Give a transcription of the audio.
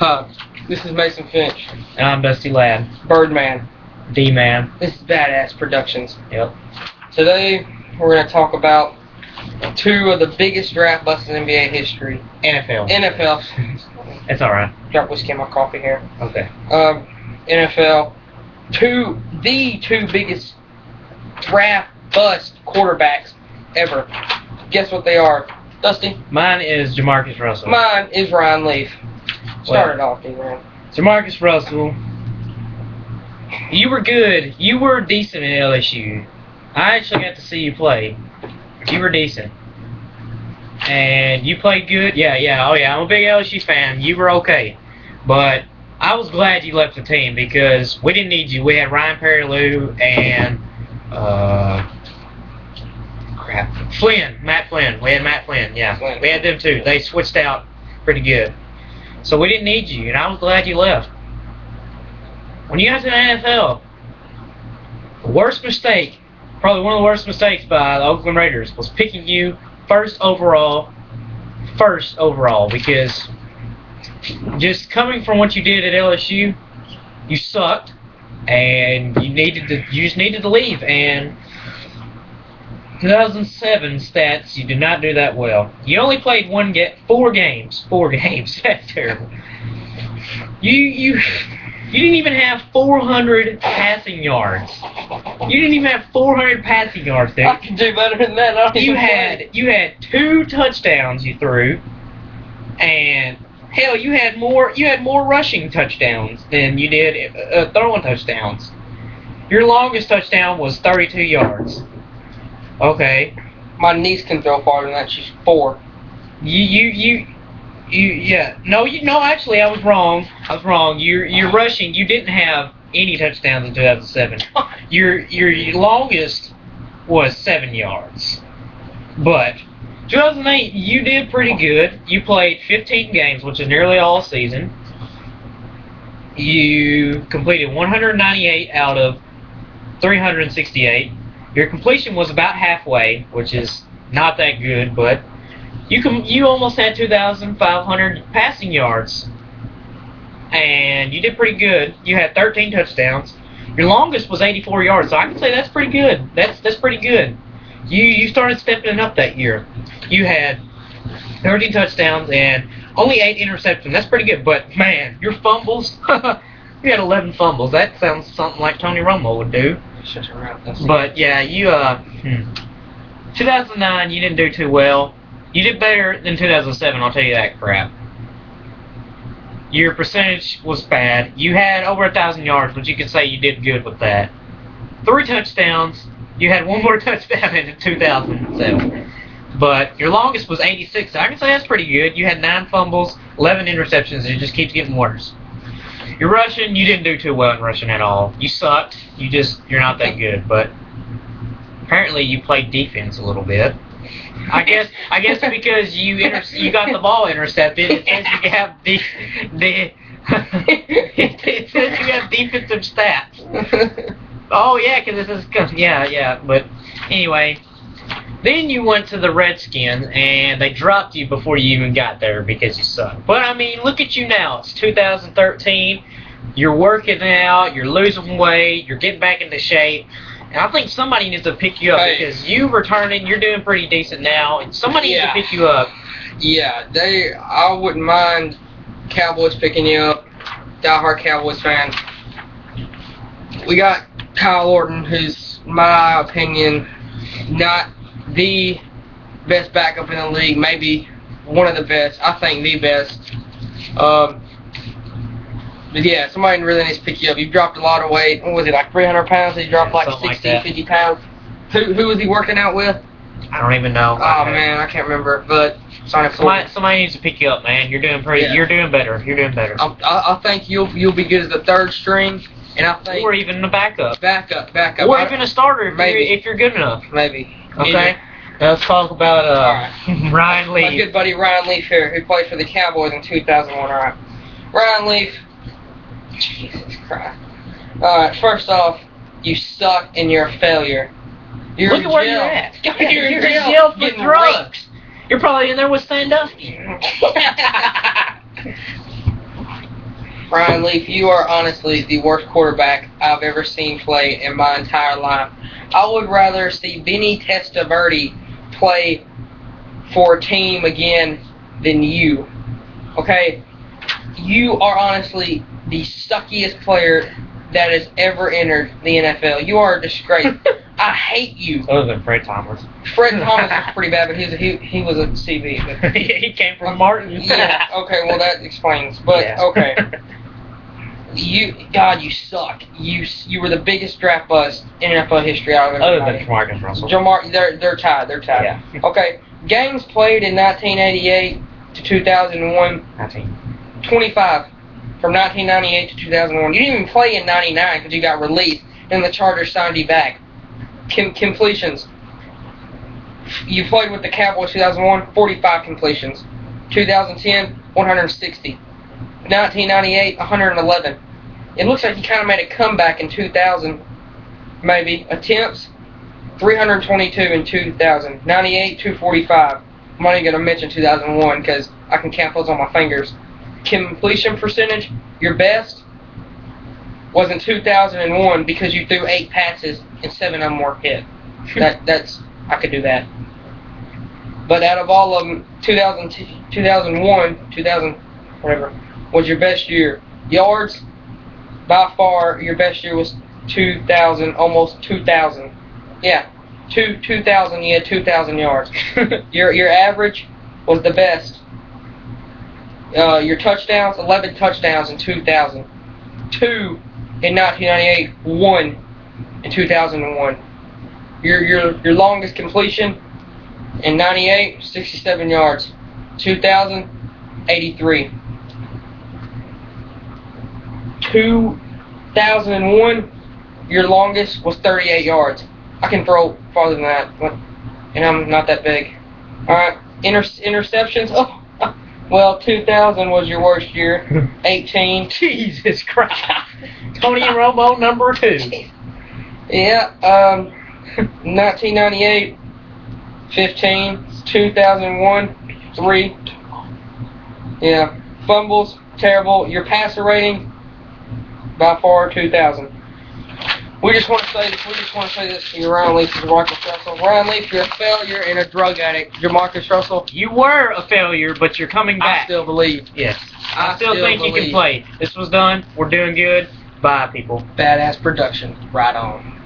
Hi, this is Mason Finch. And I'm Dusty Ladd. Birdman. D-Man. This is Badass Productions. Yep. Today, we're going to talk about two of the biggest draft busts in NBA history. NFL. It's alright. Drop whiskey in my coffee here. Okay. NFL. The two biggest draft bust quarterbacks ever. Guess what they are? Dusty? Mine is Jamarcus Russell. Mine is Ryan Leaf. Start it off, D-Man. Jamarcus Russell, you were good. You were decent at LSU. I actually got to see you play. You were decent. And you played good. Yeah. Oh, yeah. I'm a big LSU fan. You were okay. But I was glad you left the team because we didn't need you. We had Ryan Perrilloux and Matt Flynn. We had Matt Flynn. Yeah, we had them too. They switched out pretty good. So we didn't need you, and I was glad you left. When you got to the NFL, the worst mistake, probably one of the worst mistakes by the Oakland Raiders, was picking you first overall, because just coming from what you did at LSU, you sucked, and you just needed to leave. And 2007 stats, you did not do that well. You only played four games. That's terrible. You didn't even have 400 passing yards. You didn't even have 400 passing yards, dude. I can do better than that. You had 2 touchdowns you threw, and hell, you had more rushing touchdowns than you did throwing touchdowns. Your longest touchdown was 32 yards. Okay. My niece can throw farther than that. She's 4. Actually, I was wrong. You're rushing. You didn't have any touchdowns in 2007. Your longest was 7 yards. But 2008, you did pretty good. You played 15 games, which is nearly all season. You completed 198 out of 368. Your completion was about halfway, which is not that good, but you almost had 2,500 passing yards, and you did pretty good. You had 13 touchdowns. Your longest was 84 yards, so I can say that's pretty good. That's pretty good. You started stepping up that year. You had 13 touchdowns and only 8 interceptions. That's pretty good. But man, your fumbles, you had 11 fumbles. That sounds something like Tony Romo would do. But yeah, 2009, you didn't do too well. You did better than 2007, I'll tell you that crap. Your percentage was bad. You had over 1,000 yards, but you can say you did good with that. 3 touchdowns. You had 1 more touchdown in 2007. But your longest was 86. So I can say that's pretty good. You had 9 fumbles, 11 interceptions, and it just keeps getting worse. Your rushing, you didn't do too well in rushing at all. You sucked. You're not that good. But apparently you played defense a little bit. I guess because you got the ball intercepted, it says you have it says you have defensive stats. Oh yeah, because this is yeah. But anyway, then you went to the Redskins and they dropped you before you even got there because you suck. But I mean, look at you now. It's 2013. You're working out. You're losing weight. You're getting back into shape. And I think somebody needs to pick you up because you're doing pretty decent now, and somebody needs to pick you up. Yeah, I wouldn't mind Cowboys picking you up. Diehard Cowboys fan. We got Kyle Orton, who's, in my opinion, not the best backup in the league, maybe one of the best. I think the best. But yeah, somebody really needs to pick you up. You've dropped a lot of weight. What was it, like 300 pounds? He dropped like 60, 50 pounds. Who was he working out with? I don't even know. Oh man, I can't remember. But somebody needs to pick you up, man. You're doing better. You're doing better. I think you'll be good as the 3rd string, and I think or even the backup. Backup. Or even a starter if you're good enough. Maybe. Okay. Now let's talk about Ryan Leaf. My good buddy Ryan Leaf here, who played for the Cowboys in 2001. All right, Ryan Leaf. Jesus Christ. Alright, first off, you suck and you're a failure. Look at where you're at. You're in jail for drugs. You're probably in there with Sandusky. Ryan Leaf, you are honestly the worst quarterback I've ever seen play in my entire life. I would rather see Vinny Testaverde play for a team again than you. Okay? You are honestly the suckiest player that has ever entered the NFL. You are a disgrace. I hate you. Other than Fred Thomas. Fred Thomas was pretty bad, but he was a CB. But He came from Martin. yeah. Okay. Well, that explains. But Yeah. okay. You suck. You were the biggest draft bust in NFL history out of Other everybody. than Jamarcus Russell. They're tied. They're tied. Yeah. Okay. Games played in 1988 to 2001, 25. From 1998 to 2001. You didn't even play in 99 because you got released, and the Chargers signed you back. Completions. You played with the Cowboys 2001, 45 completions. 2010, 160. 1998, 111. It looks like you kind of made a comeback in 2000, maybe. Attempts, 322 in 2000. 98, 245. I'm not even going to mention 2001 because I can count those on my fingers. Completion percentage, your best was in 2001 because you threw 8 passes and 7 of them were hit. I could do that. But out of all of them, 2001, whatever, was your best year. Yards, by far, your best year was 2000, almost 2000. Yeah, 2000. You had 2,000 yards. Your average was the best. Your touchdowns, 11 touchdowns in 2000. 2 in 1998, 1 in 2001. Your longest completion in 98, 67 yards. 2000, 83. 2001, your longest was 38 yards. I can throw farther than that, and I'm not that big. All right, interceptions. Oh. Well, 2000 was your worst year. 18. Jesus Christ. Tony Romo number 2. Yeah. 1998, 15. 2001, 3. Yeah. Fumbles, terrible. Your passer rating, by far, 2000. We just want to say this to you, Ryan Leaf, Jamarcus Russell. Ryan Leaf, you're a failure and a drug addict. Jamarcus Russell, You were a failure, but you're coming I back. still believe. Yes. I I still still think you can believe. play. This was done. We're doing good. Bye, people. Badass production. Right on.